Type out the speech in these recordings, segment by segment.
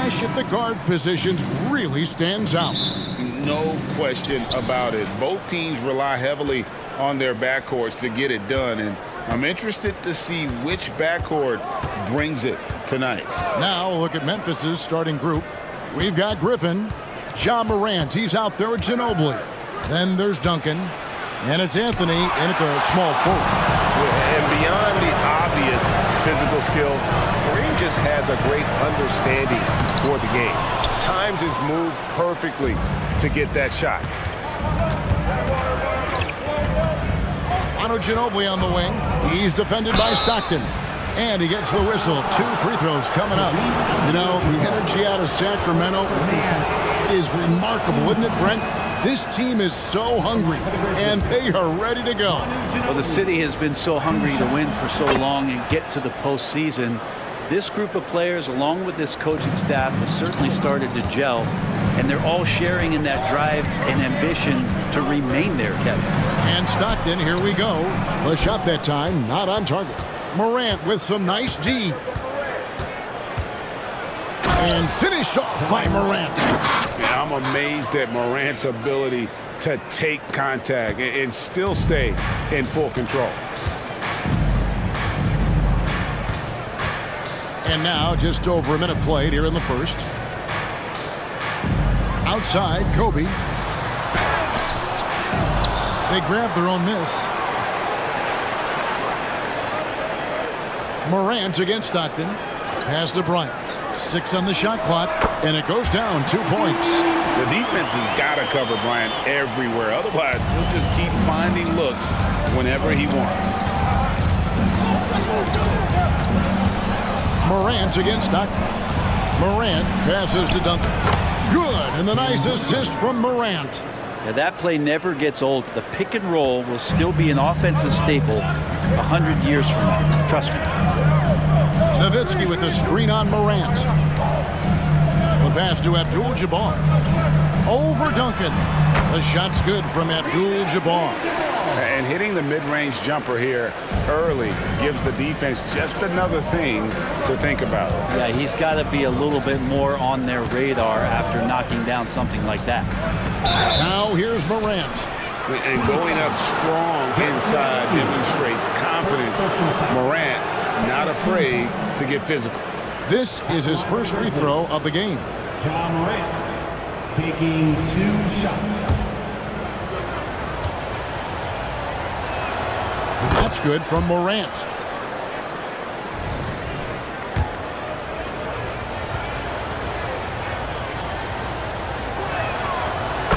flash at the guard positions really stands out. No question about it. Both teams rely heavily on their backcourts to get it done, and I'm interested to see which backcourt brings it tonight. Now look at Memphis's starting group. We've got Griffin, Ja Morant, he's out there at Ginobili. Then there's Duncan, and it's Anthony in at the small forward. And beyond the obvious physical skills, Kareem just has a great understanding for the game. Times his move perfectly to get that shot. Ginobili on the wing. He's defended by Stockton. And he gets the whistle. 2 free throws coming up. You know, the energy out of Sacramento, man, is remarkable, isn't it, Brent? This team is so hungry, and they are ready to go. Well, the city has been so hungry to win for so long and get to the postseason. This group of players, along with this coaching staff, has certainly started to gel, and they're all sharing in that drive and ambition to remain there, Kevin. And Stockton, here we go. The shot that time, not on target. Morant with some nice D. And finished off by Morant. Yeah, I'm amazed at Morant's ability to take contact and still stay in full control. And now just over a minute played here in the first. Outside, Kobe. They grab their own miss. Morant against Stockton. Pass to Bryant. 6 on the shot clock, and it goes down 2 points. The defense has got to cover Bryant everywhere. Otherwise, he'll just keep finding looks whenever he wants. Morant against Stockton. Morant passes to Duncan. Good, and the nice assist from Morant. Now that play never gets old. The pick and roll will still be an offensive staple 100 years from now. Trust me. Nowitzki with the screen on Morant. The pass to Abdul-Jabbar. Over Duncan. The shot's good from Abdul-Jabbar. And hitting the mid-range jumper here early gives the defense just another thing to think about. Yeah, he's got to be a little bit more on their radar after knocking down something like that. Now here's Morant. And going up strong inside demonstrates confidence. Morant not afraid to get physical. This is his first free throw of the game. Ja Morant taking 2 shots. That's good from Morant.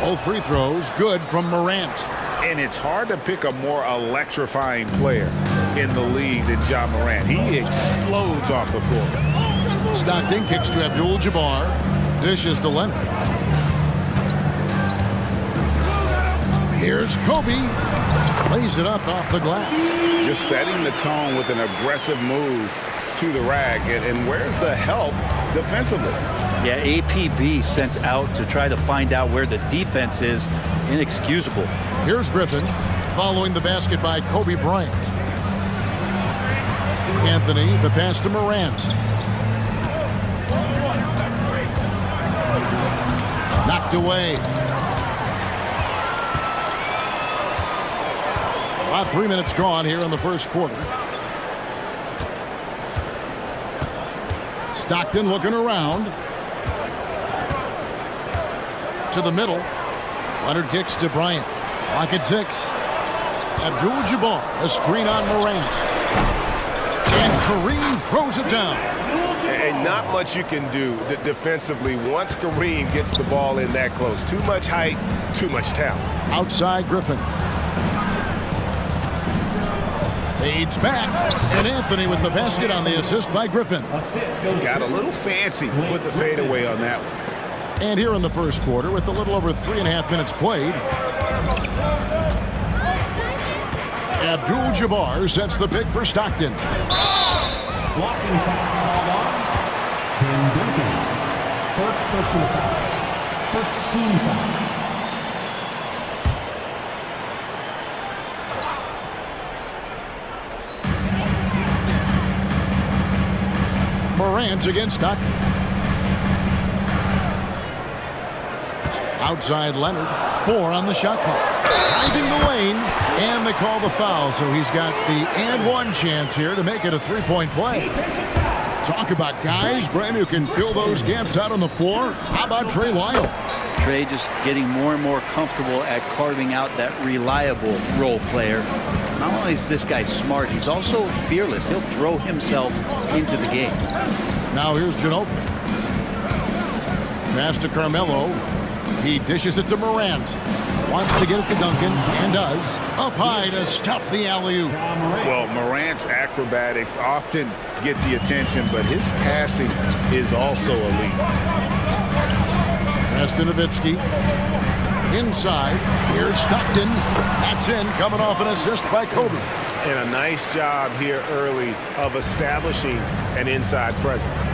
Both free throws good from Morant. And it's hard to pick a more electrifying player in the league than Ja Morant. He explodes off the floor. Stockton kicks to Abdul-Jabbar. Dishes to Leonard. Here's Kobe. Lays it up off the glass. Just setting the tone with an aggressive move to the rack. And where's the help defensively? Yeah, APB sent out to try to find out where the defense is. Inexcusable. Here's Griffin following the basket by Kobe Bryant. Anthony, the pass to Morant. Knocked away. About 3 minutes gone here in the first quarter. Stockton looking around. To the middle. Leonard kicks to Bryant. Clock at 6. Abdul-Jabbar, a screen on Morant. And Kareem throws it down. And not much you can do defensively once Kareem gets the ball in that close. Too much height, too much talent. Outside Griffin. Fades back. And Anthony with the basket on the assist by Griffin. Got a little fancy with the fadeaway on that one. And here in the first quarter, with a little over 3.5 minutes played, Abdul-Jabbar sets the pick for Stockton. Blocking foul called on Tim Duncan. First personal foul. First team foul. Morant against Stockton. Outside Leonard, 4 on the shot clock. Driving the lane, and they call the foul. So he's got the and one chance here to make it a three-point play. Talk about guys, Brent, who can fill those gaps out on the floor. How about Trey Lyle? Trey just getting more and more comfortable at carving out that reliable role player. Not only is this guy smart, he's also fearless. He'll throw himself into the game. Now here's Ginobili. Pass to Carmelo. He dishes it to Morant. Wants to get it to Duncan, and does. Up high to stuff the alley-oop. Well, Morant's acrobatics often get the attention, but his passing is also elite. Pass to Nowitzki. Inside. Here's Stockton. That's in, coming off an assist by Kobe. And a nice job here early of establishing an inside presence.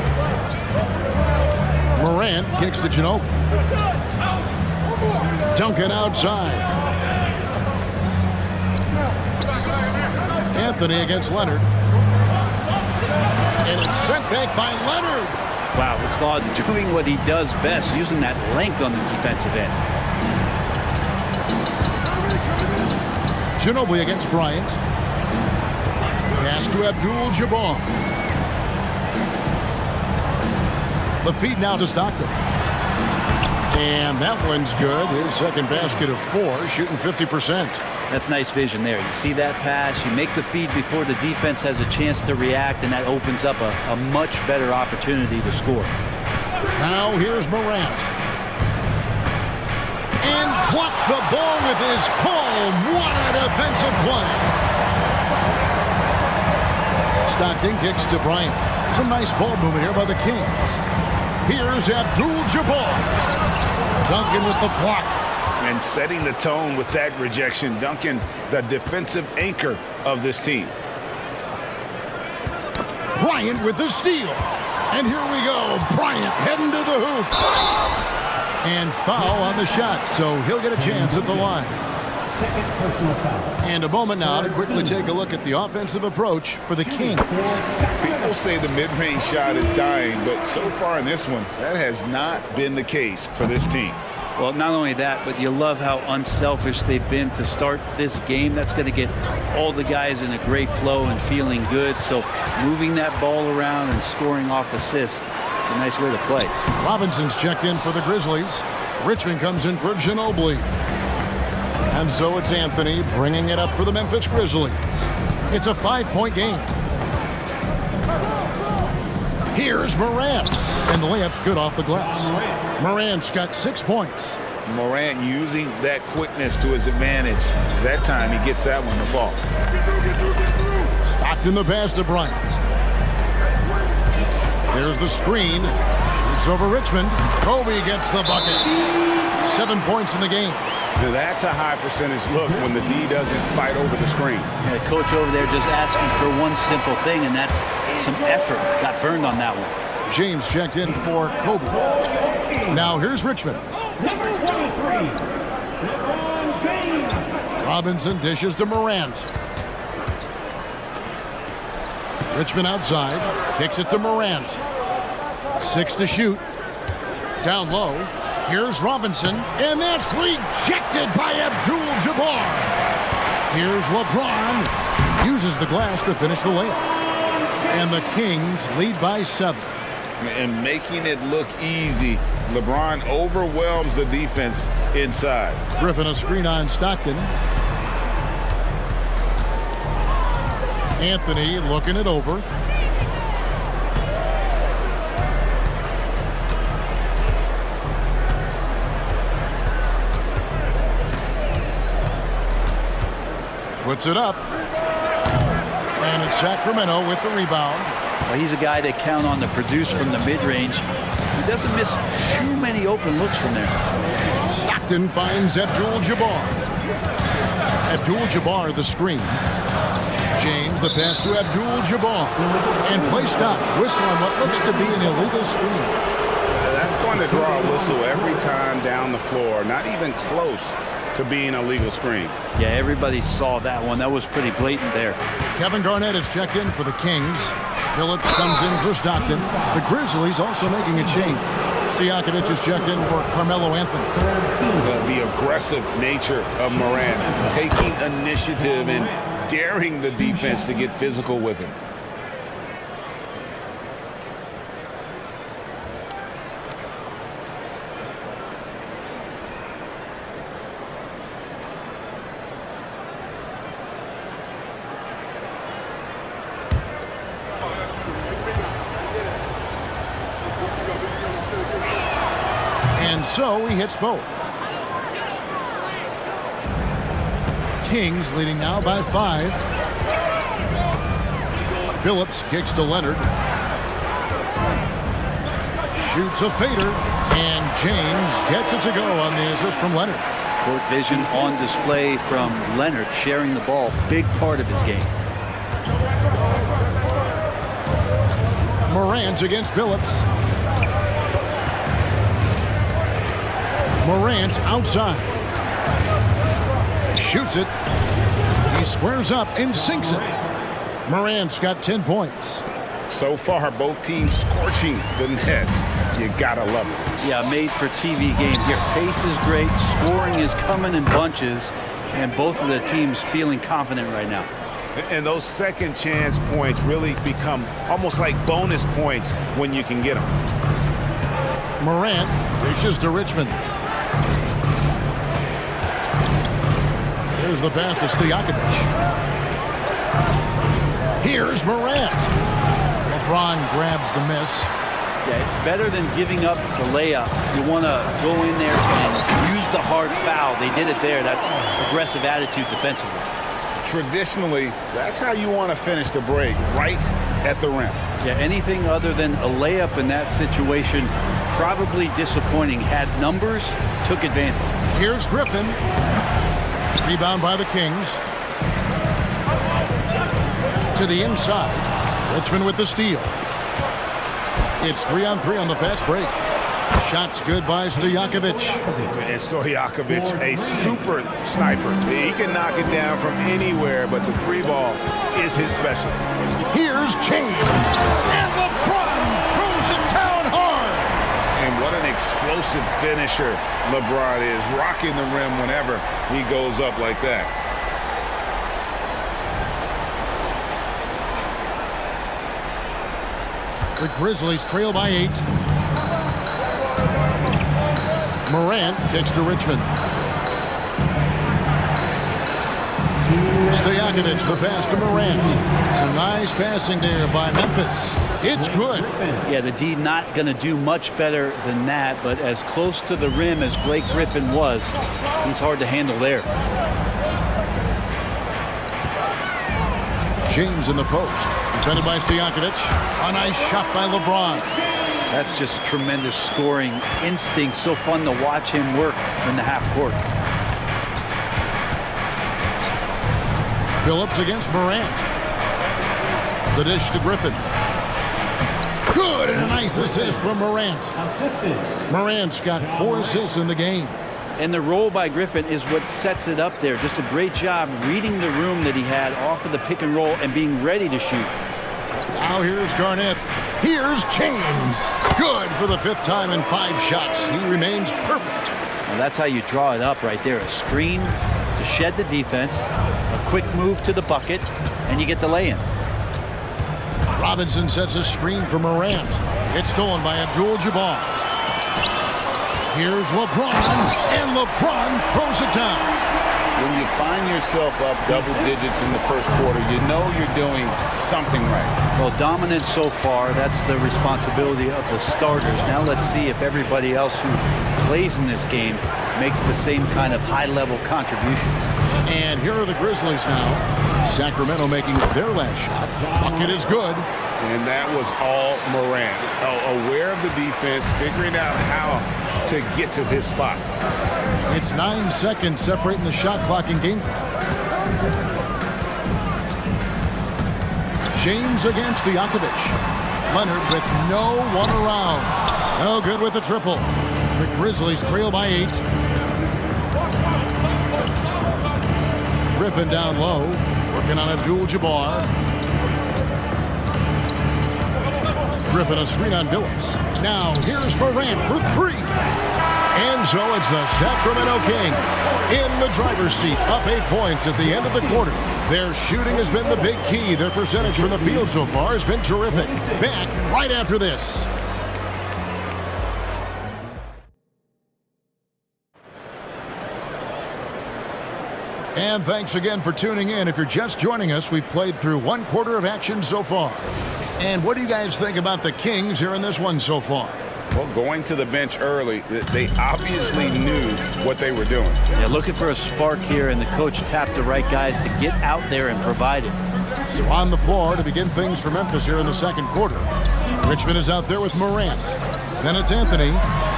Morant kicks to Ginobili. Duncan outside. Anthony against Leonard. And it's sent back by Leonard. Wow, Claude doing what he does best, using that length on the defensive end. Ginobili against Bryant. Pass to Abdul-Jabbar. The feed now to Stockton. And that one's good. His second basket of 4, shooting 50%. That's nice vision there. You see that pass, you make the feed before the defense has a chance to react, and that opens up a much better opportunity to score. Now here's Morant. And blocked the ball with his palm. What a defensive play. Stockton kicks to Bryant. Some nice ball movement here by the Kings. Here's Abdul-Jabbar. Duncan with the block. And setting the tone with that rejection. Duncan, the defensive anchor of this team. Bryant with the steal. And here we go. Bryant heading to the hoop. And foul on the shot, so he'll get a chance at the line. Second personal foul. And a moment now to quickly take a look at the offensive approach for the Kings. People say the mid-range shot is dying, but so far in this one, that has not been the case for this team. Well, not only that, but you love how unselfish they've been to start this game. That's going to get all the guys in a great flow and feeling good. So moving that ball around and scoring off assists, it's a nice way to play. Robinson's checked in for the Grizzlies. Richmond comes in for Ginobili. And so it's Anthony bringing it up for the Memphis Grizzlies. It's a 5-point game. Here's Morant. And the layup's good off the glass. Morant's got 6 points. Morant using that quickness to his advantage. That time he gets that one to fall. Stockton the pass to Bryant. There's the screen. Shoots over Richmond. Kobe gets the bucket. 7 points in the game. Now that's a high percentage look when the D doesn't fight over the screen. Yeah, coach over there just asking for one simple thing, and that's some effort. Got burned on that one. James checked in for Kobe. Now here's Richmond. Number 23, LeBron James. Robinson dishes to Morant. Richmond outside. Kicks it to Morant. 6 to shoot. Down low. Here's Robinson. And that's rejected by Abdul-Jabbar. Here's LeBron. Uses the glass to finish the layup. And the Kings lead by 7. And making it look easy, LeBron overwhelms the defense inside. Griffin a screen on Stockton. Anthony looking it over. Puts it up. And it's Sacramento with the rebound. Well, he's a guy they count on to produce from the mid-range. He doesn't miss too many open looks from there. Stockton finds Abdul-Jabbar. Abdul-Jabbar the screen. James the pass to Abdul-Jabbar. And play stops. Whistle on what looks to be an illegal screen. That's going to draw a whistle every time down the floor. Not even close to being a legal screen. Yeah, everybody saw that one. That was pretty blatant there. Kevin Garnett is checked in for the Kings. Phillips comes in for Stockton. The Grizzlies also making a change. Stojakovic is checked in for Carmelo Anthony. The aggressive nature of Morant, taking initiative and daring the defense to get physical with him. And so he hits both. Kings leading now by 5. Billups kicks to Leonard. Shoots a fader. And James gets it to go on the assist from Leonard. Court vision on display from Leonard, sharing the ball. Big part of his game. Morant against Billups. Morant outside. Shoots it. He squares up and sinks it. Morant's got 10 points. So far, both teams scorching the Nets. You gotta love it. Yeah, made for TV game here. Pace is great. Scoring is coming in bunches. And both of the teams feeling confident right now. And those second chance points really become almost like bonus points when you can get them. Morant reaches to Richmond. Here's the pass to Stojakovic. Here's Morant. LeBron grabs the miss. Yeah, better than giving up the layup. You want to go in there and use the hard foul. They did it there. That's aggressive attitude defensively. Traditionally, that's how you want to finish the break, right at the rim. Yeah, anything other than a layup in that situation, probably disappointing. Had numbers, took advantage. Here's Griffin. Rebound by the Kings. To the inside. Richmond with the steal. It's 3-on-3 on the fast break. Shots good by Stojakovic. And Stojakovic, a super sniper. He can knock it down from anywhere, but the three ball is his specialty. Here's James. And LeBron throws it down hard. And what an explosive finisher LeBron is, rocking the rim whenever he goes up like that. The Grizzlies trail by 8. Morant kicks to Richmond. Stojakovic, the pass to Morant. Some nice passing there by Memphis. It's good. Yeah, the D not going to do much better than that, but as close to the rim as Blake Griffin was, he's hard to handle there. James in the post. Defended by Stojakovic. A nice shot by LeBron. That's just tremendous scoring instinct. So fun to watch him work in the half court. Billups against Morant. The dish to Griffin. Good, and a nice assist from Morant. Morant's got 4 assists in the game. And the roll by Griffin is what sets it up there. Just a great job reading the room that he had off of the pick and roll and being ready to shoot. Now here's Garnett. Here's James. Good for the 5th time in 5 shots. He remains perfect. Well, that's how you draw it up right there. A screen to shed the defense, a quick move to the bucket, and you get the lay-in. Robinson sets a screen for Morant. It's stolen by Abdul-Jabbar. Here's LeBron, and LeBron throws it down. When you find yourself up double digits in the first quarter, you know you're doing something right. Well, dominant so far. That's the responsibility of the starters. Now let's see if everybody else who plays in this game makes the same kind of high-level contributions. And here are the Grizzlies now. Sacramento making their last shot. Bucket is good. And that was all Morant. Aware of the defense, figuring out how to get to his spot. It's 9 seconds separating the shot clock and game clock. James against Stojakovic. Leonard with no one around. No good with the triple. The Grizzlies trail by 8. Griffin down low, working on Abdul-Jabbar. Griffin a screen on Billups. Now here's Morant for three. And so it's the Sacramento Kings in the driver's seat, up 8 points at the end of the quarter. Their shooting has been the big key. Their percentage from the field so far has been terrific. Back right after this. And thanks again for tuning in. If you're just joining us, we've played through 1 quarter of action so far. And what do you guys think about the Kings here in this one so far? Well, going to the bench early, they obviously knew what they were doing. Yeah, looking for a spark here, and the coach tapped the right guys to get out there and provide it. So on the floor to begin things for Memphis here in the second quarter. Richmond is out there with Morant. Then it's Anthony.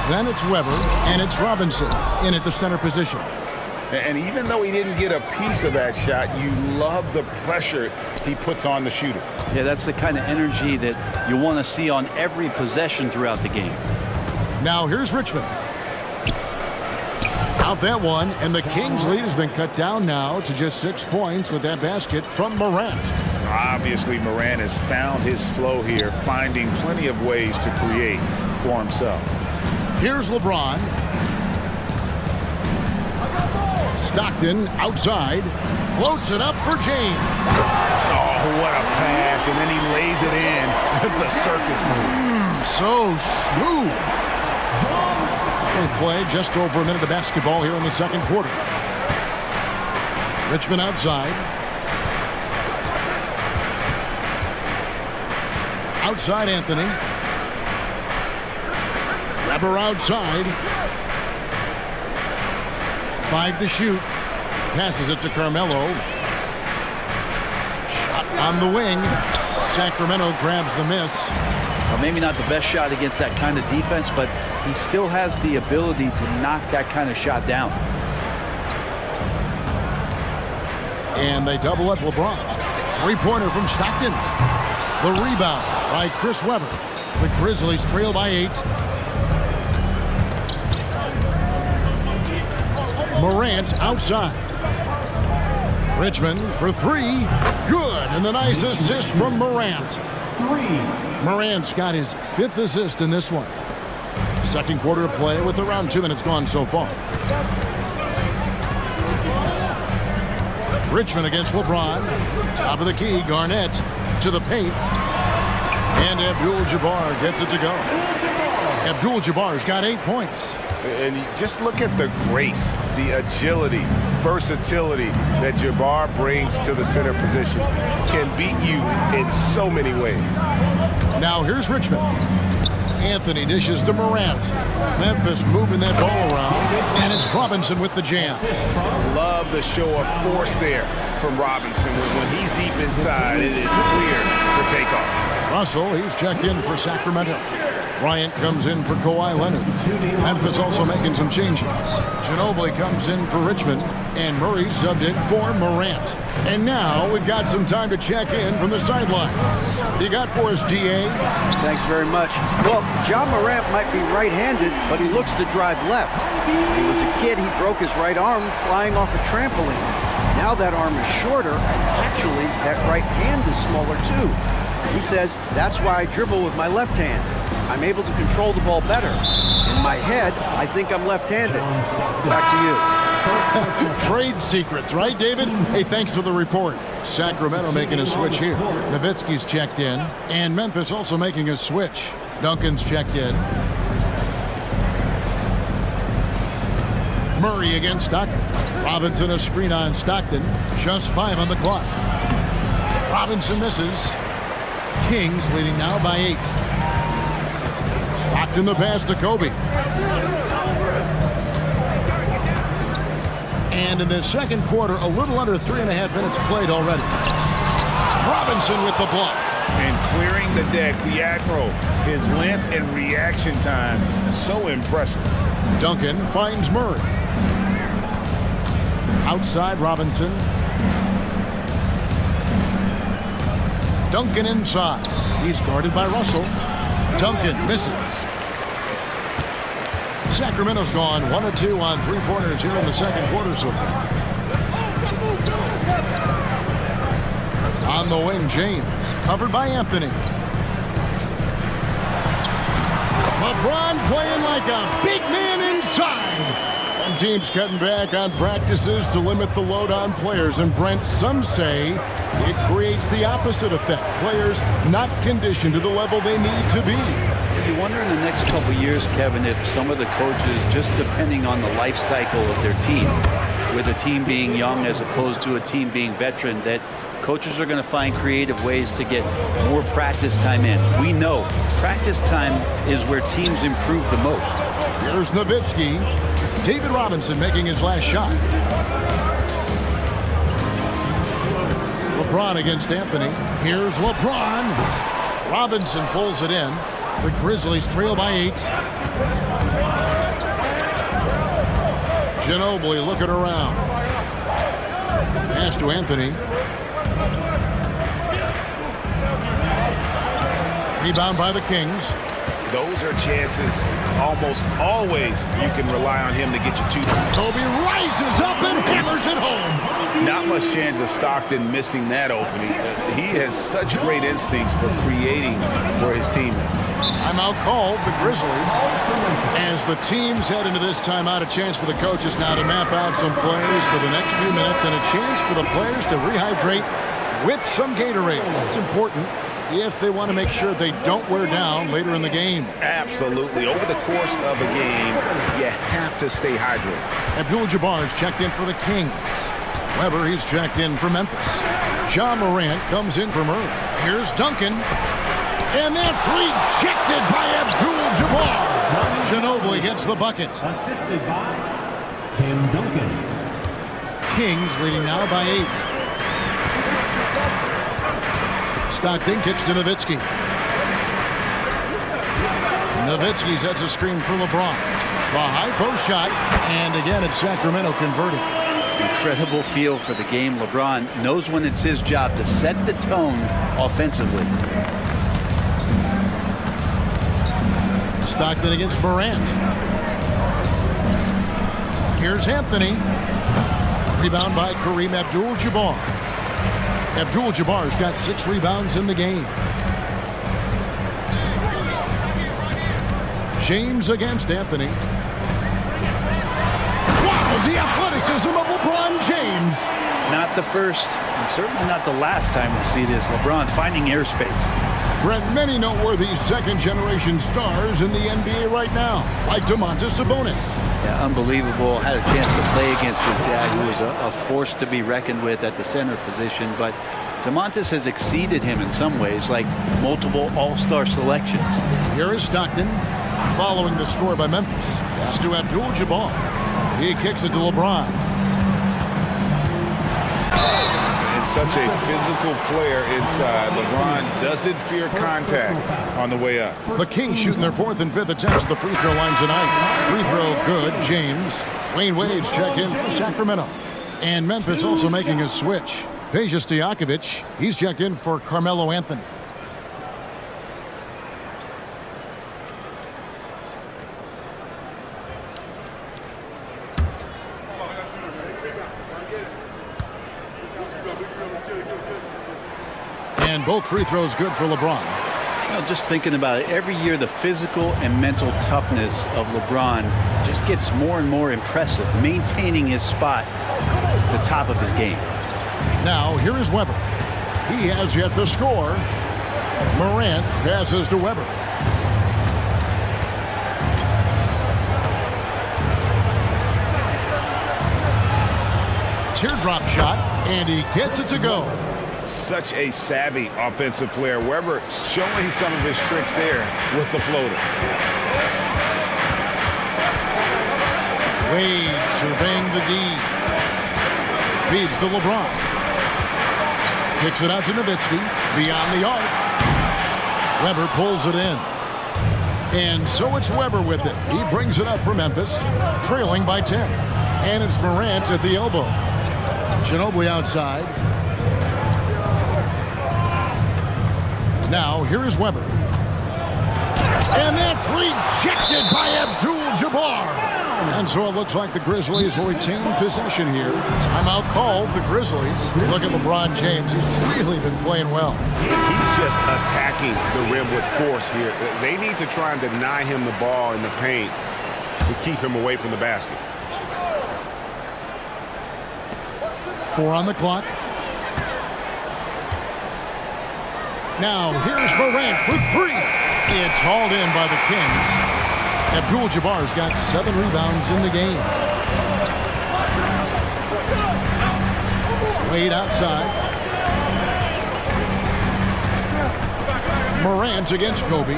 Then it's Weber. And it's Robinson in at the center position. And even though he didn't get a piece of that shot, you love the pressure he puts on the shooter. Yeah, that's the kind of energy that you want to see on every possession throughout the game. Now here's Richmond. Out that one, and the Kings' lead has been cut down now to just 6 points with that basket from Morant. Obviously, Morant has found his flow here, finding plenty of ways to create for himself. Here's LeBron. Stockton outside, floats it up for James. Oh, what a pass, and then he lays it in. The circus move. So smooth. They played just over a minute of basketball here in the second quarter. Richmond outside. Outside Anthony. Weber outside. 5 to shoot. Passes it to Carmelo. Shot on the wing. Sacramento grabs the miss. Well, maybe not the best shot against that kind of defense, but he still has the ability to knock that kind of shot down. And they double up LeBron. 3-pointer from Stockton. The rebound by Chris Weber. The Grizzlies trail by 8. Morant outside. Richmond for 3. Good. And the nice assist from Morant. 3. Morant's got his 5th assist in this one. Second quarter of play with around 2 minutes gone so far. Richmond against LeBron. Top of the key, Garnett to the paint. And Abdul-Jabbar gets it to go. Abdul-Jabbar's got 8 points. And you just look at the grace, the agility, versatility that Jabbar brings to the center position. Can beat you in so many ways. Now here's Richmond. Anthony dishes to Morant. Memphis moving that ball around. And it's Robinson with the jam. Love the show of force there from Robinson. When he's deep inside, it is clear for takeoff. Russell, he's checked in for Sacramento. Bryant comes in for Kawhi Leonard. Memphis also making some changes. Ginobili comes in for Richmond, and Murray subbed in for Morant. And now we've got some time to check in from the sidelines. You got for us, DA? Thanks very much. Well, Ja Morant might be right-handed, but he looks to drive left. When he was a kid, he broke his right arm flying off a trampoline. Now that arm is shorter, and actually that right hand is smaller too. He says, that's why I dribble with my left hand. I'm able to control the ball better. In my head, I think I'm left-handed. Back to you. Trade secrets, right, David? Hey, thanks for the report. Sacramento making a switch here. Nowitzki's checked in, and Memphis also making a switch. Duncan's checked in. Murray against Stockton. Robinson a screen on Stockton. Just 5 on the clock. Robinson misses. Kings leading now by 8. Stockton the pass to Kobe. And in the second quarter, a little under 3.5 minutes played already. Robinson with the block. And clearing the deck, the Admiral, his length and reaction time, so impressive. Duncan finds Murray. Outside Robinson. Duncan inside. He's guarded by Russell. Duncan misses. Sacramento's gone 1 of 2 on 3-pointers here in the second quarter so far. On the wing, James, covered by Anthony. LeBron playing like a big man inside. And teams cutting back on practices to limit the load on players. And Brent, some say it creates the opposite effect. Players not conditioned to the level they need to be. You wonder in the next couple years, Kevin, if some of the coaches, just depending on the life cycle of their team, with a team being young as opposed to a team being veteran, that coaches are going to find creative ways to get more practice time in. We know practice time is where teams improve the most. Here's Nowitzki. David Robinson making his last shot. LeBron against Anthony. Here's LeBron. Robinson pulls it in. The Grizzlies trail by 8. Ginobili looking around. Pass to Anthony. Rebound by the Kings. Those are chances almost always you can rely on him to get you 2 times. Kobe rises up and hammers it home. Not much chance of Stockton missing that opening. He has such great instincts for creating for his teammates. Timeout called, the Grizzlies. As the teams head into this timeout, a chance for the coaches now to map out some plays for the next few minutes and a chance for the players to rehydrate with some Gatorade. That's important if they want to make sure they don't wear down later in the game. Absolutely. Over the course of a game, you have to stay hydrated. Abdul-Jabbar's checked in for the Kings. Weber, he's checked in for Memphis. Ja Morant comes in from Earth. Here's Duncan. And that's rejected by Abdul-Jabbar. Ginobili gets the bucket. Assisted by Tim Duncan. Kings leading now by 8. Stockton kicks to Nowitzki. Nowitzki sets a screen for LeBron. The high post shot, and again it's Sacramento converted. Incredible feel for the game. LeBron knows when it's his job to set the tone offensively. Stockton against Morant. Here's Anthony. Rebound by Kareem Abdul-Jabbar. Abdul-Jabbar's got 6 rebounds in the game. James against Anthony. Wow, the athleticism of LeBron James. Not the first, and certainly not the last time we'll see this. LeBron finding airspace. Brent, many noteworthy second-generation stars in the NBA right now, like Domantas Sabonis. Yeah, unbelievable. Had a chance to play against his dad, who was a force to be reckoned with at the center position. But Domantas has exceeded him in some ways, like multiple all-star selections. Here is Stockton, following the score by Memphis. Pass to Abdul-Jabbar. He kicks it to LeBron. Such a physical player inside. LeBron doesn't fear contact on the way up. The Kings shooting their 4th and 5th attempts at the free throw line tonight. Free throw good, James. Wayne Wade's checked in for Sacramento. And Memphis also making a switch. Peja Stojakovic, he's checked in for Carmelo Anthony. And both free throws good for LeBron. Well, just thinking about it, every year the physical and mental toughness of LeBron just gets more and more impressive, maintaining his spot at the top of his game. Now, here is Weber. He has yet to score. Morant passes to Weber. Teardrop shot, and he gets it to go. Such a savvy offensive player. Weber showing some of his tricks there with the floater. Wade surveying the D. Feeds to LeBron. Kicks it out to Nowitzki. Beyond the arc. Weber pulls it in. And so it's Weber with it. He brings it up for Memphis, trailing by 10. And it's Morant at the elbow. Ginobili outside. Now, here is Weber. And that's rejected by Abdul-Jabbar. And so it looks like the Grizzlies will retain possession here. Timeout called, the Grizzlies. Look at LeBron James. He's really been playing well. He's just attacking the rim with force here. They need to try and deny him the ball in the paint to keep him away from the basket. 4 on the clock. Now, here's Morant for 3. It's hauled in by the Kings. Abdul-Jabbar's got 7 rebounds in the game. Wade outside. Morant against Kobe.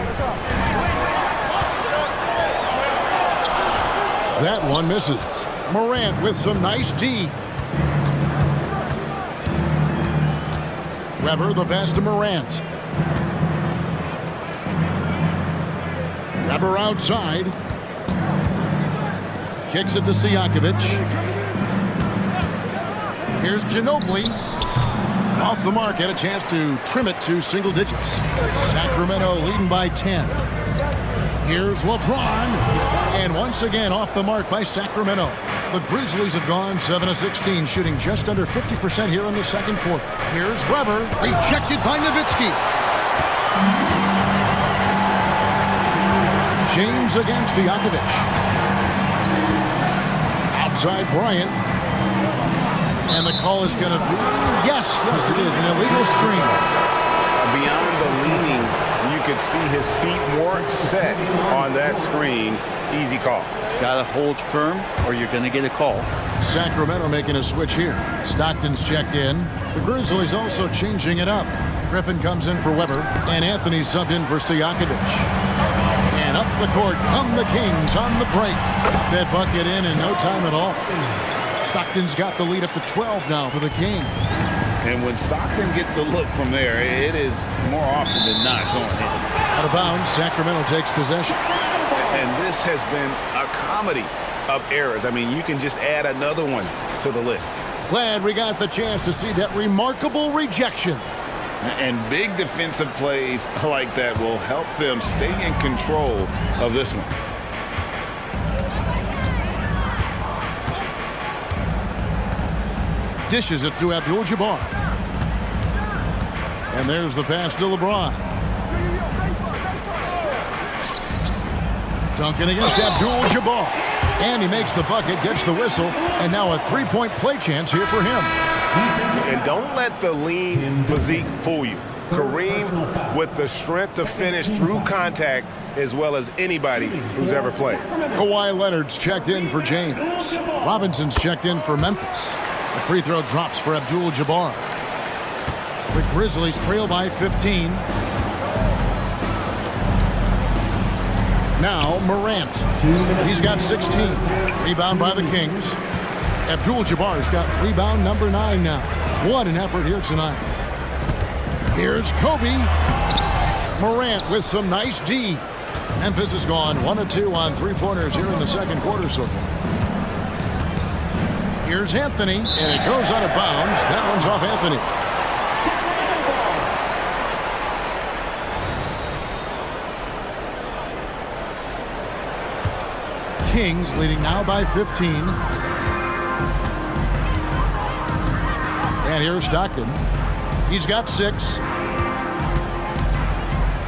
That one misses. Morant with some nice D. Weber the pass to Morant. Weber outside. Kicks it to Stojakovic. Here's Ginobili. Off the mark, had a chance to trim it to single digits. Sacramento leading by 10. Here's LeBron. And once again off the mark by Sacramento. The Grizzlies have gone 7 of 16, shooting just under 50% here in the second quarter. Here's Weber, rejected by Nowitzki. James against Stojakovic. Outside Bryant. And the call is going to be, yes, it is, an illegal screen. Beyond the leaning, you could see his feet weren't set on that screen. Easy call. Got to hold firm or you're going to get a call. Sacramento making a switch here. Stockton's checked in. The Grizzlies also changing it up. Griffin comes in for Weber, and Anthony subbed in for Stojakovic. And up the court come the Kings on the break. Got that bucket in no time at all. Stockton's got the lead up to 12 now for the Kings. And when Stockton gets a look from there, it is more often than not going in. Out of bounds, Sacramento takes possession. And this has been a comedy of errors. I mean, you can just add another one to the list. Glad we got the chance to see that remarkable rejection. And big defensive plays like that will help them stay in control of this one. Dishes it to Abdul-Jabbar. And there's the pass to LeBron. Duncan against Abdul-Jabbar. And he makes the bucket, gets the whistle, and now a three-point play chance here for him. And don't let the lean physique fool you. Kareem with the strength to finish through contact as well as anybody who's ever played. Kawhi Leonard's checked in for James. Robinson's checked in for Memphis. The free throw drops for Abdul-Jabbar. The Grizzlies trail by 15. Now Morant. He's got 16. Rebound by the Kings. Abdul-Jabbar's got rebound number 9 now. What an effort here tonight. Here's Kobe. Morant with some nice D. Memphis has gone 1 of 2 on three-pointers here in the second quarter so far. Here's Anthony, and it goes out of bounds. That one's off Anthony. Kings leading now by 15. And here's Stockton. He's got 6.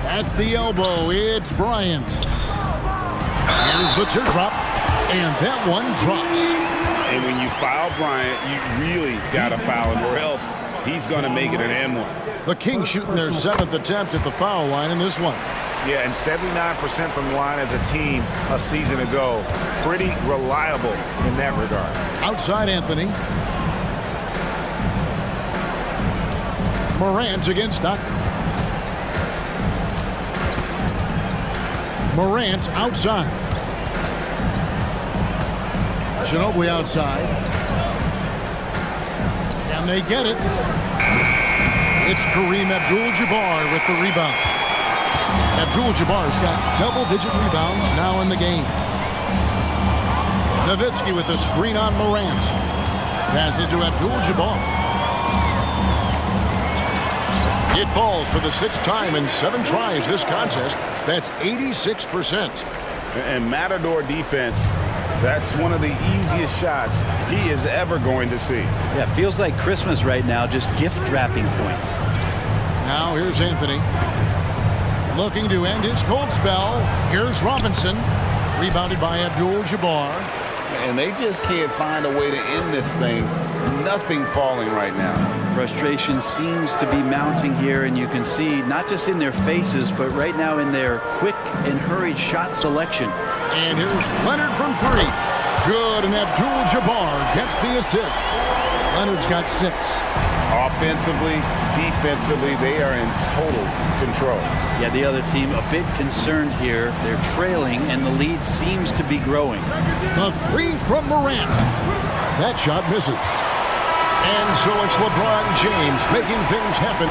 At the elbow, it's Bryant. Here's the teardrop, and that one drops. And when you foul Bryant, you really got to foul him, or else he's going to make it an and one. The Kings shooting their 7th attempt at the foul line in this one. Yeah, and 79% from the line as a team a season ago. Pretty reliable in that regard. Outside Anthony. Morant against Stockton. Morant outside. Ginobili outside. And they get it. It's Kareem Abdul-Jabbar with the rebound. Abdul-Jabbar's got double-digit rebounds now in the game. Nowitzki with the screen on Morant. Passes to Abdul-Jabbar. It falls for the 6th time in 7 tries this contest. That's 86%. And Matador defense That's one of the easiest shots he is ever going to see. Yeah, feels like Christmas right now, just gift wrapping points. Now here's Anthony. Looking to end his cold spell. Here's Robinson. Rebounded by Abdul-Jabbar. And they just can't find a way to end this thing. Nothing falling right now. Frustration seems to be mounting here, and you can see not just in their faces, but right now in their quick and hurried shot selection. And here's Leonard from three. Good, and Abdul-Jabbar gets the assist. Leonard's got 6. Offensively, defensively, they are in total control. Yeah, the other team a bit concerned here. They're trailing, and the lead seems to be growing. The 3 from Morant. That shot misses. And so it's LeBron James making things happen.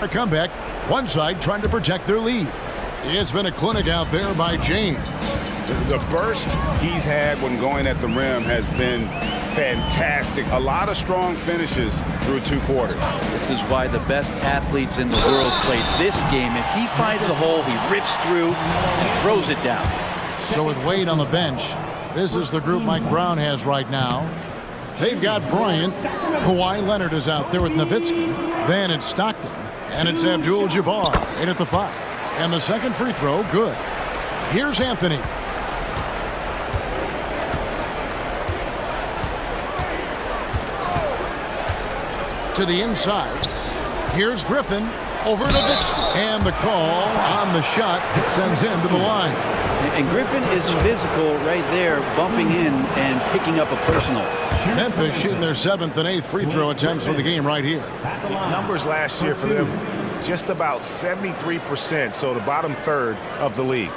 A comeback. One side trying to protect their lead. It's been a clinic out there by James. The burst he's had when going at the rim has been fantastic. A lot of strong finishes through 2 quarters. This is why the best athletes in the world play this game. If he finds a hole, he rips through and throws it down. So with Wade on the bench, this is the group Mike Brown has right now. They've got Bryant. Kawhi Leonard is out there with Nowitzki. Then it's Stockton. And it's Abdul-Jabbar in at the 5. And the second free throw, good. Here's Anthony. To the inside. Here's Griffin over to Nowitzki. And the call on the shot sends him to the line. And Griffin is physical right there, bumping in and picking up a personal. Memphis shooting their 7th and 8th free throw attempts for the game right here. Numbers last year for them, just about 73%, so the bottom third of the league.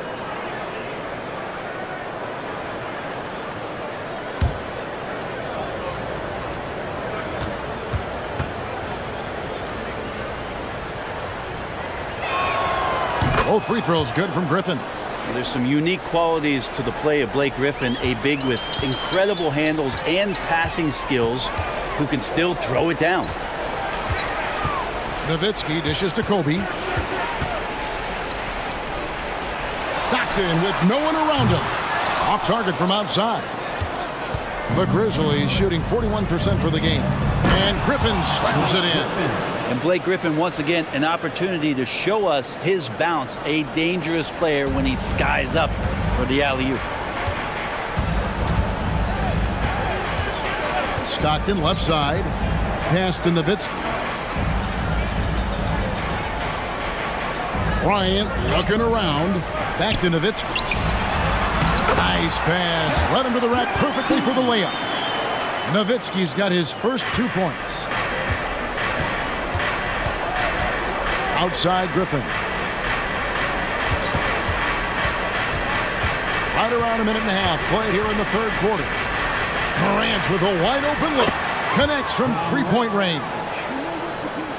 Both free throws good from Griffin. There's some unique qualities to the play of Blake Griffin, a big with incredible handles and passing skills who can still throw it down. Nowitzki dishes to Kobe. Stockton with no one around him. Off target from outside. The Grizzlies shooting 41% for the game. And Griffin slams it in. And Blake Griffin, once again, an opportunity to show us his bounce, a dangerous player when he skies up for the alley-oop. Stockton left side. Pass to Nowitzki. Bryant looking around. Back to Nowitzki. Nice pass. Led him to the rack perfectly for the layup. Nowitzki's got his first 2 points. Outside Griffin. Right around a minute and a half played here in the 3rd quarter. Morant with a wide open look. Connects from 3-point range.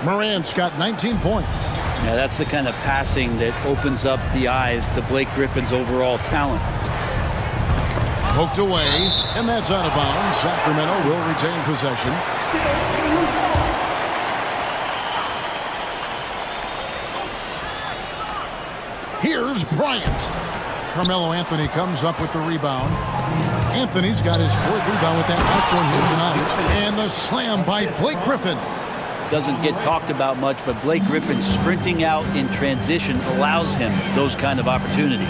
Morant's got 19 points. Yeah, that's the kind of passing that opens up the eyes to Blake Griffin's overall talent. Poked away, and that's out of bounds. Sacramento will retain possession. Here's Bryant. Carmelo Anthony comes up with the rebound. Anthony's got his 4th rebound with that last one here tonight. And the slam by Blake Griffin. Doesn't get talked about much, but Blake Griffin sprinting out in transition allows him those kind of opportunities.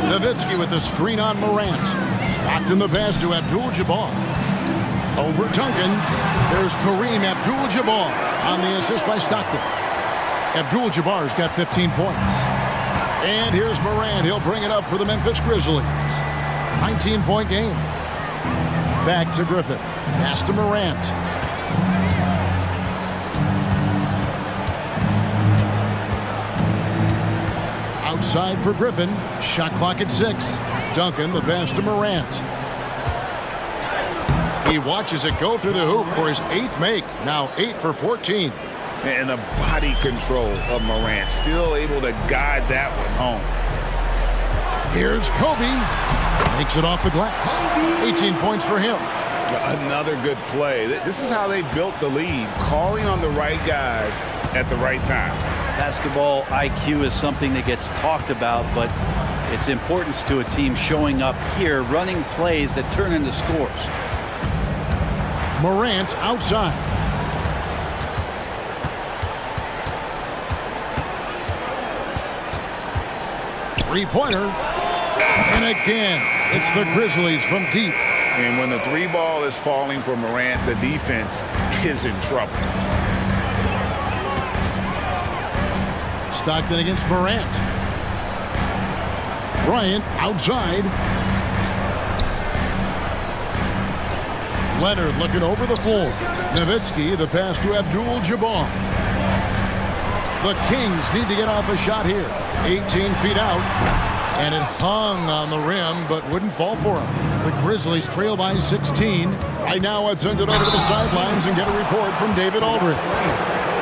Nowitzki with the screen on Morant. Stockton the pass to Abdul-Jabbar. Over Duncan. There's Kareem Abdul-Jabbar on the assist by Stockton. Abdul-Jabbar's got 15 points. And here's Morant. He'll bring it up for the Memphis Grizzlies. 19-point game. Back to Griffin. Pass to Morant. Outside for Griffin. Shot clock at 6. Duncan the pass to Morant. He watches it go through the hoop for his 8th make. Now 8 for 14. And the body control of Morant, still able to guide that one home. Here's Kobe. Makes it off the glass. 18 points for him. Another good play. This is how they built the lead, calling on the right guys at the right time. Basketball IQ is something that gets talked about, but its importance to a team showing up here, running plays that turn into scores. Morant outside. Three-pointer. And again, it's the Grizzlies from deep. And when the three ball is falling for Morant, the defense is in trouble. Stockton against Morant. Bryant outside. Leonard looking over the floor. Nowitzki, the pass to Abdul-Jabbar. The Kings need to get off a shot here. 18 feet out. And it hung on the rim, but wouldn't fall for him. The Grizzlies trail by 16. Right now, let's send it over to the sidelines and get a report from David Aldridge.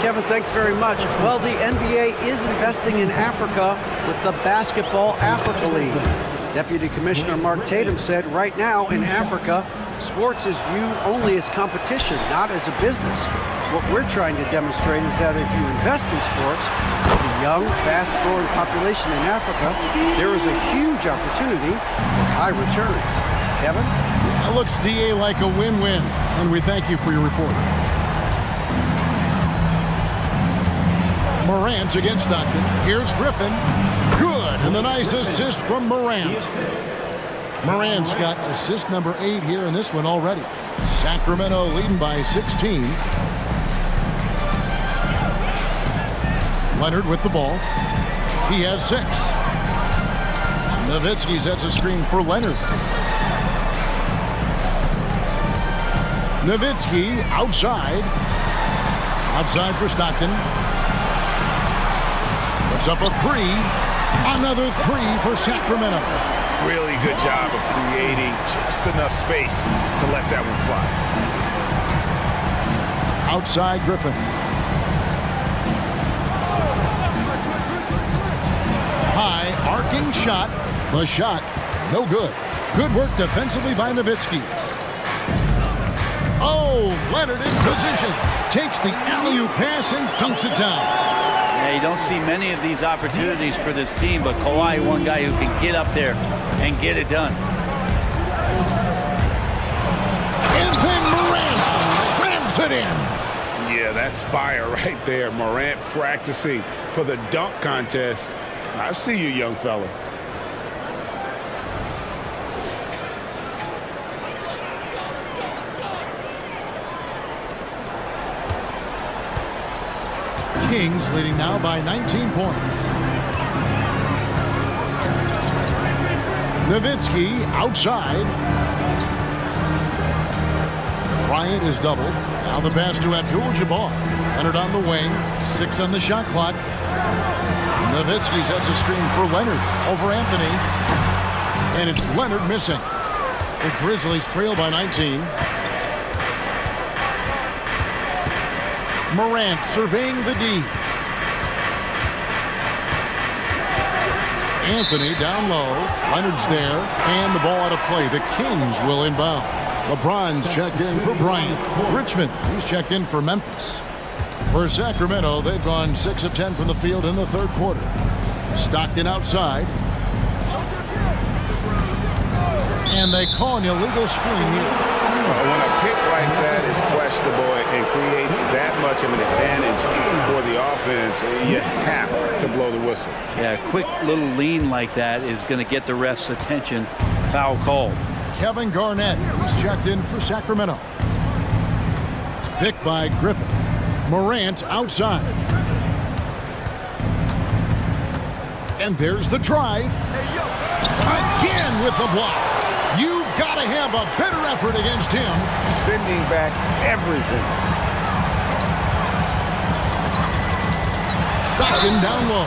Kevin, thanks very much. Well, the NBA is investing in Africa with the Basketball Africa League. Deputy Commissioner Mark Tatum said right now in Africa, sports is viewed only as competition, not as a business. What we're trying to demonstrate is that if you invest in sports, with a young, fast-growing population in Africa, there is a huge opportunity for high returns. Kevin? That looks, DA, like a win-win, and we thank you for your report. Morant against Stockton. Here's Griffin. Good, and the nice assist from Morant. Morant's got assist number 8 here in this one already. Sacramento leading by 16. Leonard with the ball. He has 6. Nowitzki sets a screen for Leonard. Nowitzki outside. Outside for Stockton. Puts up a 3. Another 3 for Sacramento. Really good job of creating just enough space to let that one fly. Outside Griffin. High arcing shot. The shot, no good. Good work defensively by Nowitzki. Oh, Leonard in position. Takes the alley-oop pass and dunks it down. Yeah, you don't see many of these opportunities for this team, but Kawhi, one guy who can get up there and get it done. And then Morant slams it in. Yeah, that's fire right there. Morant practicing for the dunk contest. I see you, young fella. Kings leading now by 19 points. Nowitzki outside. Bryant is doubled. Now the pass to Abdul-Jabbar. Leonard on the wing. 6 on the shot clock. Nowitzki sets a screen for Leonard over Anthony. And it's Leonard missing. The Grizzlies trail by 19. Morant surveying the D. Anthony down low. Leonard's there. And the ball out of play. The Kings will inbound. LeBron's checked in for Bryant. Richmond, he's checked in for Memphis. For Sacramento, they've gone 6 of 10 from the field in the third quarter. Stockton outside. And they call an illegal screen here. When a pick like that is questionable and creates that much of an advantage for the offense, you have to blow the whistle. Yeah, a quick little lean like that is going to get the ref's attention. Foul call. Kevin Garnett, he's checked in for Sacramento. Picked by Griffin. Morant outside. And there's the drive. Again with the block. You've got to have a better effort against him. Sending back everything. Stockton down low.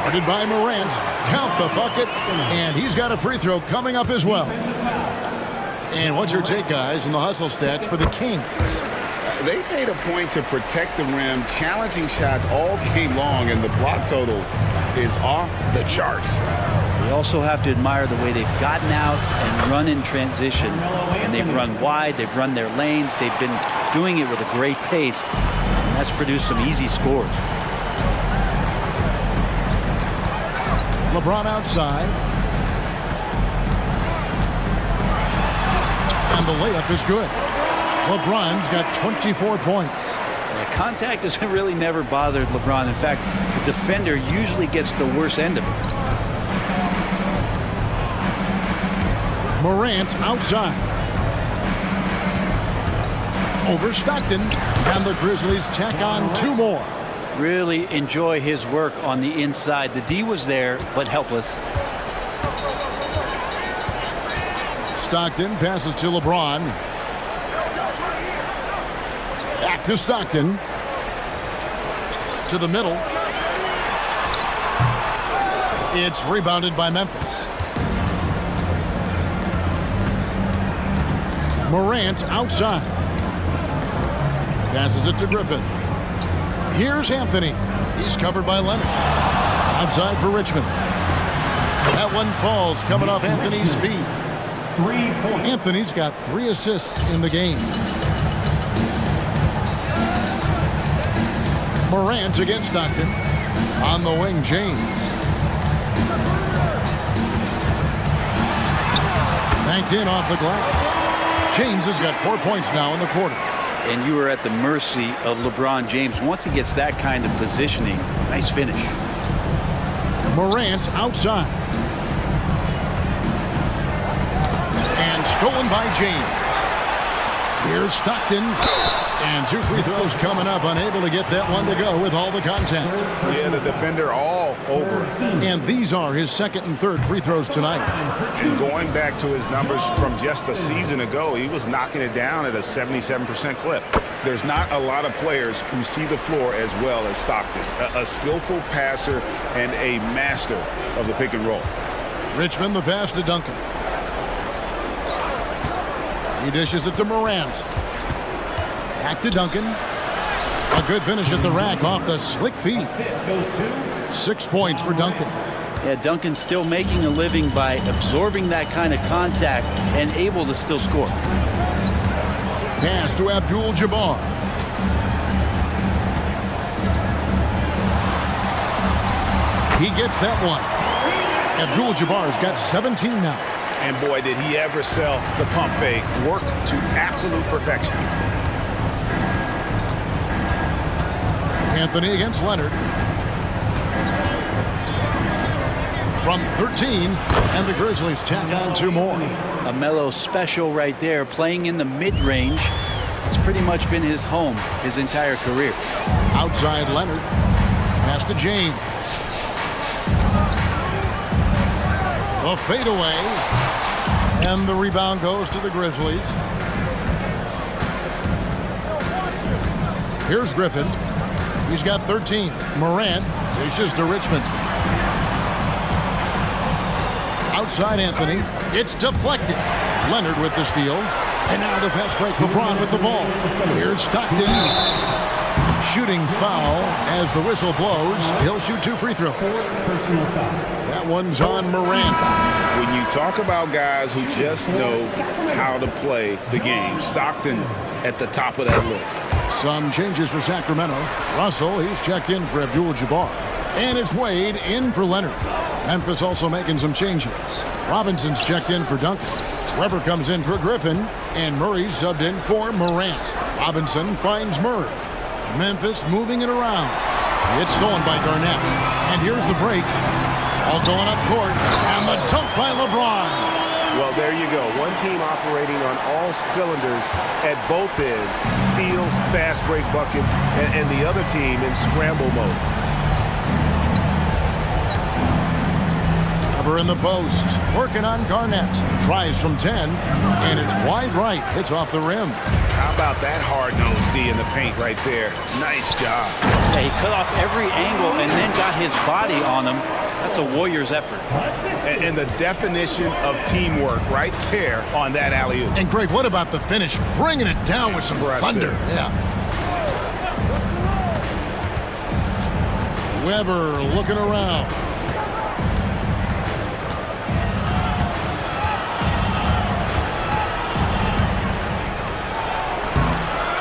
Guarded by Morant. Count the bucket. And he's got a free throw coming up as well. And what's your take, guys, in the hustle stats for the Kings? They made a point to protect the rim, challenging shots all game long, and the block total is off the charts. You also have to admire the way they've gotten out and run in transition. And they've run wide, they've run their lanes, they've been doing it with a great pace. And that's produced some easy scores. LeBron outside. And the layup is good. LeBron's got 24 points. Contact has really never bothered LeBron. In fact, the defender usually gets the worst end of it. Morant outside. Over Stockton. And the Grizzlies tack on 2 more. Really enjoy his work on the inside. The D was there, but helpless. Stockton passes to LeBron. Back to Stockton. To the middle. It's rebounded by Memphis. Morant outside. Passes it to Griffin. Here's Anthony. He's covered by Leonard. Outside for Richmond. That one falls coming off Anthony's feet. 3 points. Anthony's got 3 assists in the game. Morant against Stockton. On the wing, James. Banked in off the glass. James has got 4 points now in the quarter. And you are at the mercy of LeBron James. Once he gets that kind of positioning, nice finish. Morant outside. And stolen by James. Here's Stockton. And 2 free throws coming up. Unable to get that one to go with all the contact. Yeah, the defender all over it. And these are his 2nd and 3rd free throws tonight. And going back to his numbers from just a season ago, he was knocking it down at a 77% clip. There's not a lot of players who see the floor as well as Stockton. A skillful passer and a master of the pick and roll. Richmond the pass to Duncan. He dishes it to Morant. Back to Duncan. A good finish at the rack off the slick feet. Assist goes to 6 points for Duncan. Yeah, Duncan's still making a living by absorbing that kind of contact and able to still score. Pass to Abdul-Jabbar. He gets that one. Abdul-Jabbar's got 17 now. And boy, did he ever sell the pump fake. Worked to absolute perfection. Anthony against Leonard. From 13, and the Grizzlies tack on 2 more. A Melo special right there, playing in the mid-range. It's pretty much been his home his entire career. Outside Leonard. Pass to James. A fadeaway. And the rebound goes to the Grizzlies. Here's Griffin. He's got 13. Morant dishes to Richmond. Outside Anthony. It's deflected. Leonard with the steal. And now the fast break. LeBron with the ball. Here's Stockton. Shooting foul as the whistle blows. He'll shoot 2 free throws. personal foul. That one's on Morant. When you talk about guys who just know how to play the game, Stockton at the top of that list. Some changes for Sacramento. Russell, he's checked in for Abdul-Jabbar. And it's Wade in for Leonard. Memphis also making some changes. Robinson's checked in for Duncan. Weber comes in for Griffin. And Murray's subbed in for Morant. Robinson finds Murray. Memphis moving it around. It's stolen by Garnett. And here's the break. All going up court. And the dunk by LeBron. Well, there you go. One team operating on all cylinders at both ends. Steals, fast break buckets, and the other team in scramble mode. Weber in the post. Working on Garnett. Tries from 10. And it's wide right. It's off the rim. How about that hard-nosed D in the paint right there? Nice job. Yeah, he cut off every angle and then got his body on him. That's a Warriors effort. And the definition of teamwork right there on that alley-oop. And Greg, what about the finish? Bringing it down with some thunder. Yeah. Weber looking around.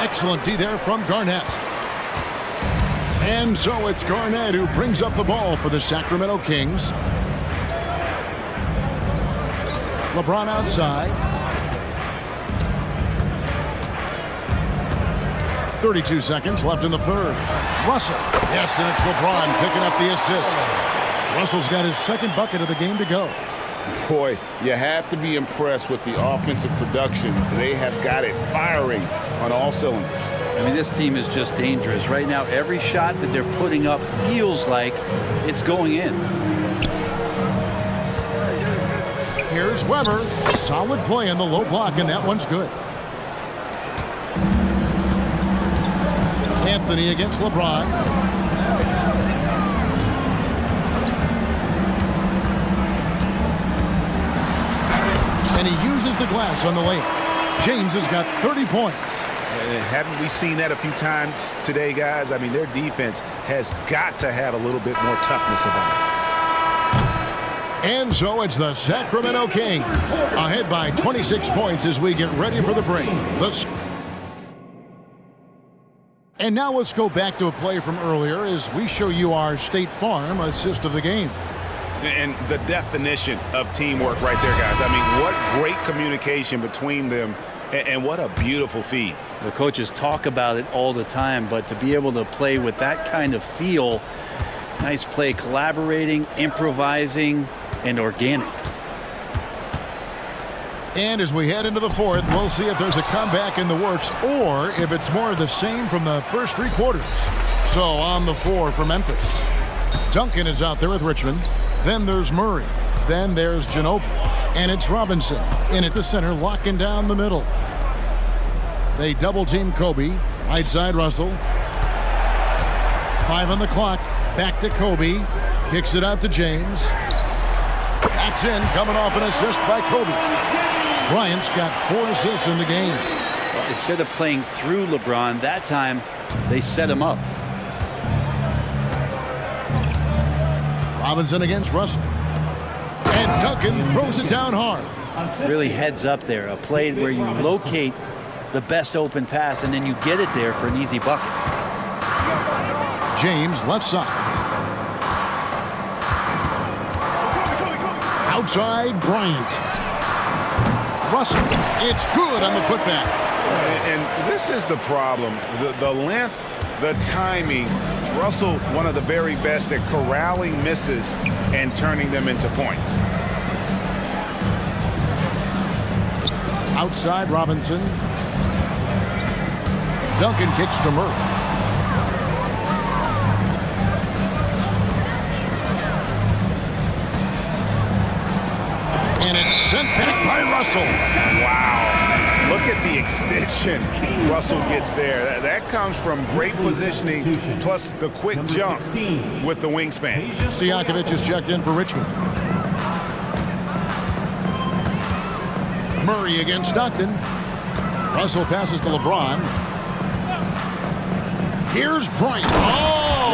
Excellent D there from Garnett. And so it's Garnett who brings up the ball for the Sacramento Kings. LeBron outside. 32 seconds left in the third. Russell. Yes, and it's LeBron picking up the assist. Russell's got his second bucket of the game to go. Boy, you have to be impressed with the offensive production. They have got it firing on all cylinders. I mean, this team is just dangerous. Right now, every shot that they're putting up feels like it's going in. Here's Weber. Solid play in the low block, and that one's good. Anthony against LeBron. And he uses the glass on the layup. James has got 30 points. Haven't we seen that a few times today, guys? I mean, their defense has got to have a little bit more toughness about it. And so it's the Sacramento Kings ahead by 26 points as we get ready for the break. And now let's go back to a play from earlier as we show you our State Farm assist of the game. And the definition of teamwork right there, guys. I mean, what great communication between them, and what a beautiful feed. The coaches talk about it all the time, but to be able to play with that kind of feel, nice play, collaborating, improvising, and organic. And as we head into the fourth, we'll see if there's a comeback in the works or if it's more of the same from the first three quarters. So on the floor for Memphis, Duncan is out there with Richmond. Then there's Murray. Then there's Ginobili. And it's Robinson in at the center, locking down the middle. They double-team Kobe. Right side, Russell. 5 on the clock. Back to Kobe. Kicks it out to James. That's in, coming off an assist by Kobe. Bryant's got 4 assists in the game. Well, instead of playing through LeBron, that time they set him up. Robinson against Russell. And Duncan throws it down hard. Really heads up there. A play where you locate the best open pass and then you get it there for an easy bucket. James left side. Outside Bryant. Russell. It's good on the putback. And this is the problem. The length, the timing. Russell, one of the very best at corralling misses and turning them into points. Outside Robinson. Duncan kicks to Murray. And it's sent back by Russell. Wow. Look at the extension Russell gets there. That comes from great positioning plus the quick jump with the wingspan. Stojakovic is checked in for Richmond. Murray against Stockton. Russell passes to LeBron. Here's Bryant. Oh!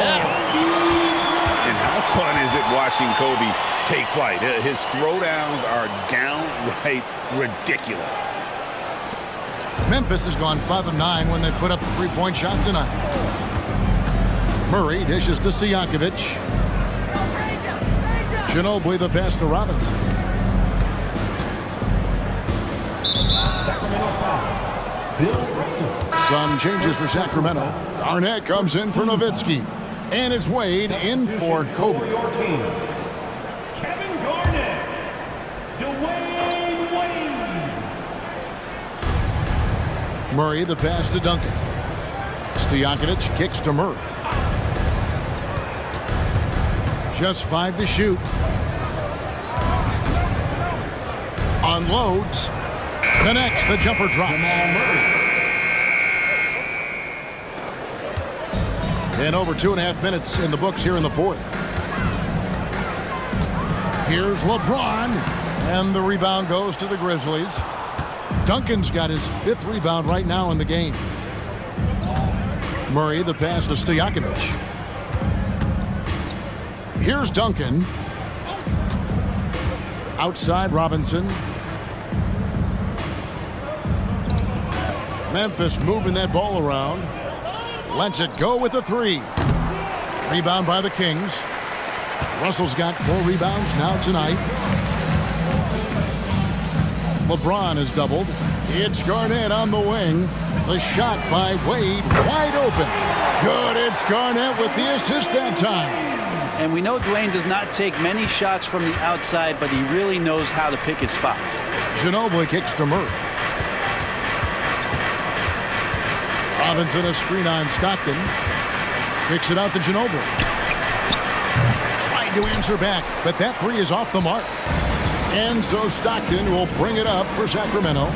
And how fun is it watching Kobe take flight? His throwdowns are downright ridiculous. Memphis has gone 5 of 9 when they put up the three-point shot tonight. Murray dishes to Stojakovic. Ginobili the pass to Robinson. Sacramento foul. Bill Russell. Some changes for Sacramento. Garnett comes in for Nowitzki. And it's Wade in for Kobe. Kevin Garnett. Dwayne Wade. Murray the pass to Duncan. Stojakovic kicks to Murray. Just 5 to shoot. Unloads. Connects. The jumper drops. And over 2.5 minutes in the books here in the fourth. Here's LeBron. And the rebound goes to the Grizzlies. Duncan's got his 5th rebound right now in the game. Murray the pass to Stojakovic. Here's Duncan. Outside Robinson. Memphis moving that ball around. Lets it go with a 3. Rebound by the Kings. Russell's got 4 rebounds now tonight. LeBron is doubled. It's Garnett on the wing. The shot by Wade, wide open. Good, it's Garnett with the assist that time. And we know Dwayne does not take many shots from the outside, but he really knows how to pick his spots. Ginobili kicks to Murray. Robinson a screen on Stockton. Kicks it out to Ginobili. Trying to answer back, but that 3 is off the mark. And so Stockton will bring it up for Sacramento.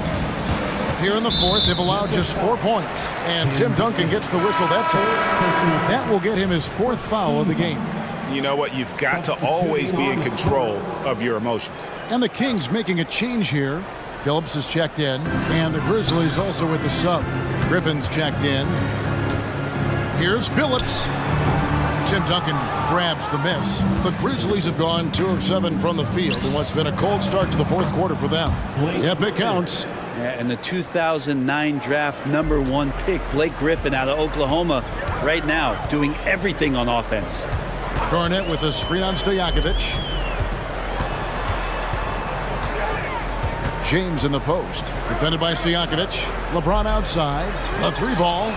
Here in the 4th, they've allowed just 4 points. And Tim Duncan gets the whistle that time. That will get him his 4th foul of the game. You know what? You've got to always be in control of your emotions. And the Kings making a change here. Phillips is checked in. And the Grizzlies also with the sub. Griffin's checked in. Here's Phillips. Tim Duncan grabs the miss. The Grizzlies have gone 2 of 7 from the field in what's been a cold start to the 4th quarter for them. Yep, it counts. And the 2009 draft #1 pick, Blake Griffin out of Oklahoma, right now doing everything on offense. Garnett with a screen on Stojakovic. James in the post. Defended by Stojakovic. LeBron outside. A 3 ball.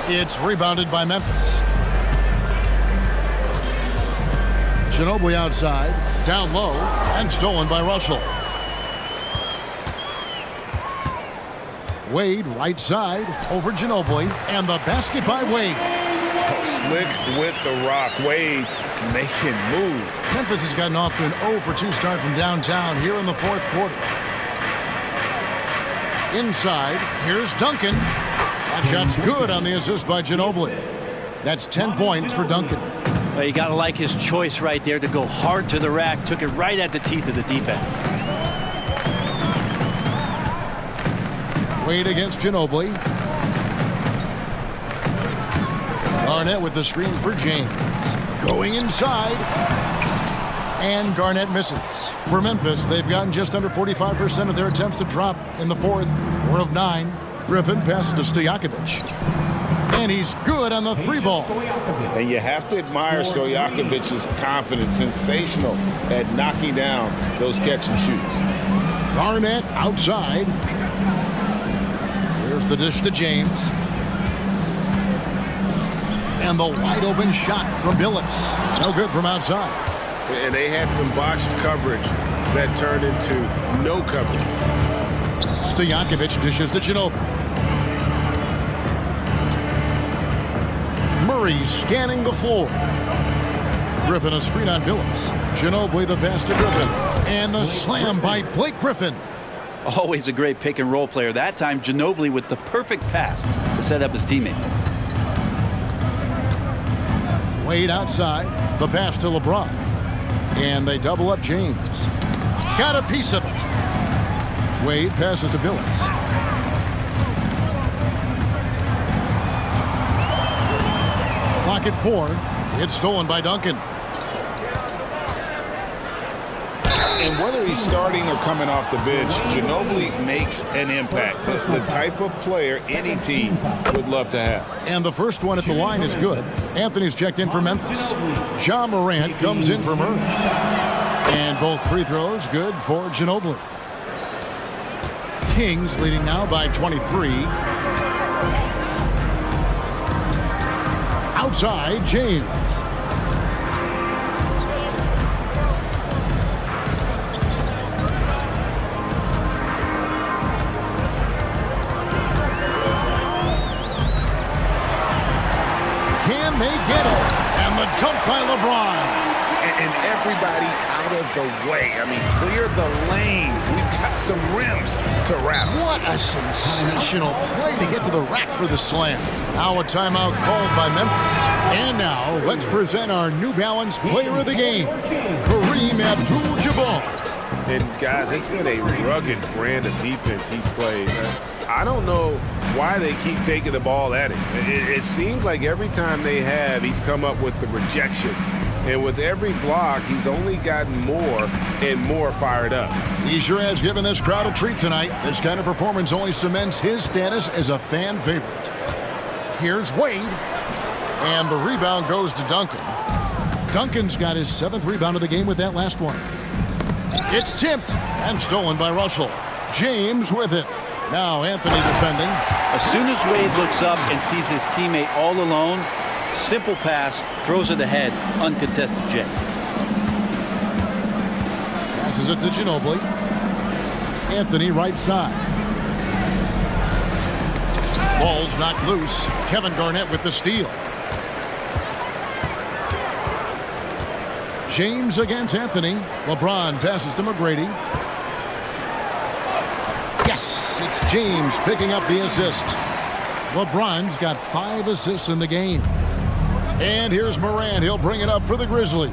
It's rebounded by Memphis. Ginobili outside. Down low. And stolen by Russell. Wade right side over Ginobili. And the basket by Wade. Slick with the rock. Wade making move. Memphis has gotten off to an 0 for 2 start from downtown here in the 4th quarter. Inside, here's Duncan. That shot's good on the assist by Ginobili. That's 10 points for Duncan. Well, you got to like his choice right there to go hard to the rack. Took it right at the teeth of the defense. Wade against Ginobili. Garnett with the screen for James. Going inside. And Garnett misses. For Memphis, they've gotten just under 45% of their attempts to drop in the 4th. 4 of 9. Griffin passes to Stojakovic. And he's good on the 3 ball. And you have to admire Stojakovic's confidence. Sensational at knocking down those catch and shoots. Garnett outside. Here's the dish to James. And the wide open shot from Phillips. No good from outside. And they had some botched coverage that turned into no coverage. Stojakovic dishes to Ginobili. Murray scanning the floor. Griffin a screen on Phillips. Ginobili the pass to Griffin. And the slam by Blake Griffin. Always a great pick and roll player. That time, Ginobili with the perfect pass to set up his teammate. Wade outside. The pass to LeBron. And they double up James. Got a piece of it. Wade passes to Phillips. Clock at 4. It's stolen by Duncan. And whether he's starting or coming off the bench, Ginobili makes an impact. The type of player any team would love to have. And the first one at the line is good. Anthony's checked in for Memphis. Ja Morant comes in for Murray. And both free throws good for Ginobili. Kings leading now by 23. Outside, James. Can they get it? And the dump by LeBron. And everybody out of the way. I mean, clear the lane. We've got some rims to wrap. What a sensational play to get to the rack for the slam. Now a timeout called by Memphis. And now let's present our New Balance player of the game, Kareem Abdul-Jabbar. And guys, it's been a rugged brand of defense he's played. I don't know why they keep taking the ball at him. It seems like every time they have, he's come up with the rejection. And with every block, he's only gotten more and more fired up. He sure has given this crowd a treat tonight. This kind of performance only cements his status as a fan favorite. Here's Wade. And the rebound goes to Duncan. Duncan's got his 7th rebound of the game with that last one. It's tipped and stolen by Russell. James with it. Now Anthony defending. As soon as Wade looks up and sees his teammate all alone, simple pass, throws it ahead, uncontested J. Passes it to Ginobili. Anthony right side. Ball's knocked loose. Kevin Garnett with the steal. James against Anthony. LeBron passes to McGrady. Yes, it's James picking up the assist. LeBron's got 5 assists in the game. And here's Morant. He'll bring it up for the Grizzlies.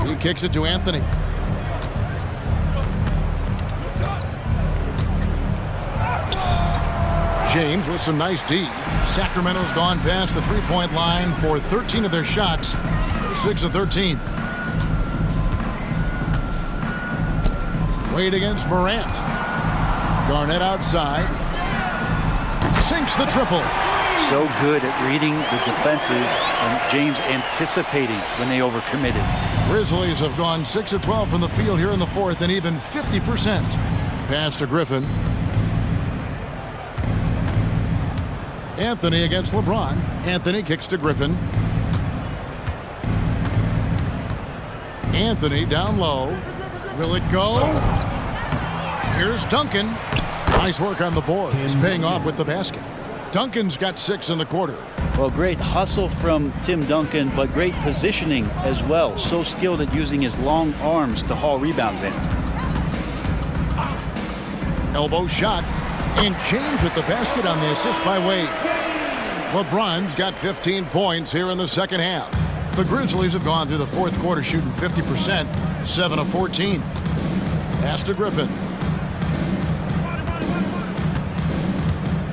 He kicks it to Anthony. James with some nice D. Sacramento's gone past the three-point line for 13 of their shots. 6 of 13. Wade against Morant. Garnett outside. Sinks the triple. So good at reading the defenses and James anticipating when they overcommitted. Grizzlies have gone 6 of 12 from the field here in the 4th and even 50%. Pass to Griffin. Anthony against LeBron. Anthony kicks to Griffin. Anthony down low. Will it go? Here's Duncan. Nice work on the board. He's paying off with the basket. Duncan's got 6 in the quarter. Well, great hustle from Tim Duncan, but great positioning as well. So skilled at using his long arms to haul rebounds in. Elbow shot. And James with the basket on the assist by Wade. LeBron's got 15 points here in the second half. The Grizzlies have gone through the 4th quarter shooting 50%, 7 of 14. Pass to Griffin.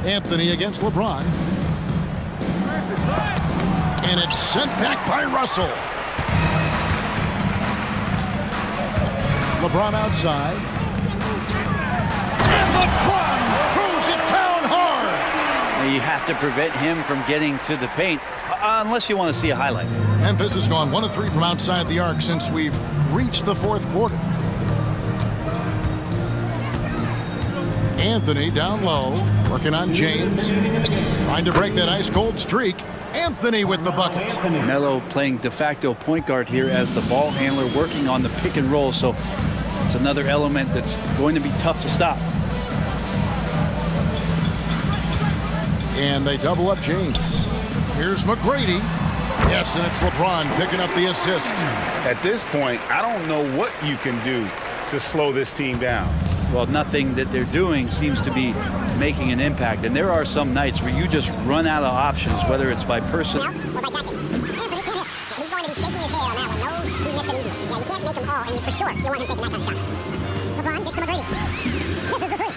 Anthony against LeBron. And it's sent back by Russell. LeBron outside. And LeBron throws it down hard. You have to prevent him from getting to the paint, unless you want to see a highlight. Memphis has gone 1 of 3 from outside the arc since we've reached the 4th quarter. Anthony down low, working on James. Trying to break that ice-cold streak. Anthony with the bucket. Melo playing de facto point guard here as the ball handler, working on the pick and roll. So it's another element that's going to be tough to stop. And they double up James. Here's McGrady. Yes, and it's LeBron picking up the assist. At this point, I don't know what you can do to slow this team down. Well, nothing that they're doing seems to be making an impact. And there are some nights where you just run out of options, whether it's by person. Or by tactic. Anthony can't hit. He's going to be shaking his head on that one. No, he missed it easy. Yeah, you can't make him fall, and for sure, you want him taking that kind of shot. LeBron gets to McGrady. Misses the 3.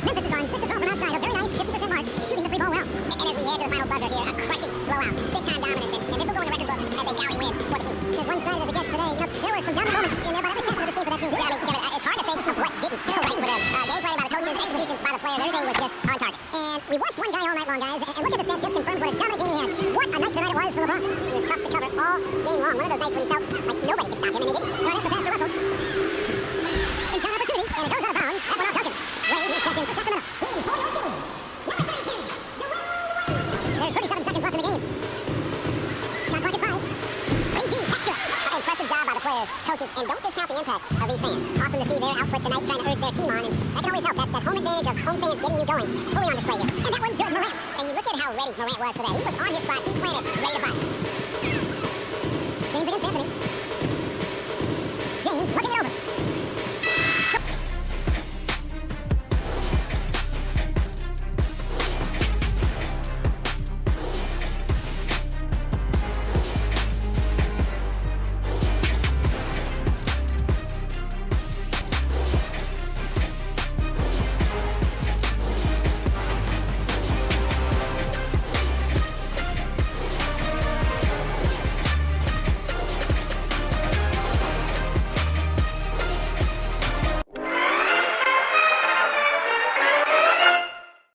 Memphis has gone 6 of 12 from outside. A very nice 50% mark, shooting the 3 ball well. And as we head to the final buzzer here, a crushing blowout. Big-time dominance, and this will go in the record books as a galley win for the team. As one-sided as it gets today, there were some dominant moments in there, but every facet of this game for that team. Yeah, I mean, Kevin, it's hard to think of what didn't go right for them. Game planning by the coaches, execution by the players, everything was just on target. And we watched one guy all night long, guys, and look at the stats just confirms what a dominant game he had. What a night tonight it was for LeBron. He was tough to cover all game long. One of those nights when he felt like nobody could stop him, and they didn't. Garnett the pass to Russell. And shot opportunity, and it goes out of bounds. That one off Duncan. Wade is checked in for Sacramento. There's 37 seconds left in the game. Shot clock at 5. AG, extra. Impressive job by the players, coaches, and don't discount the impact of these fans. Awesome to see their output tonight, trying to urge their team on, and that can always help. That home advantage of home fans getting you going, fully on display here. And that one's good, Morant. And you look at how ready Morant was for that. He was on his spot, he planted, ready to fight. James against Anthony. James looking it over.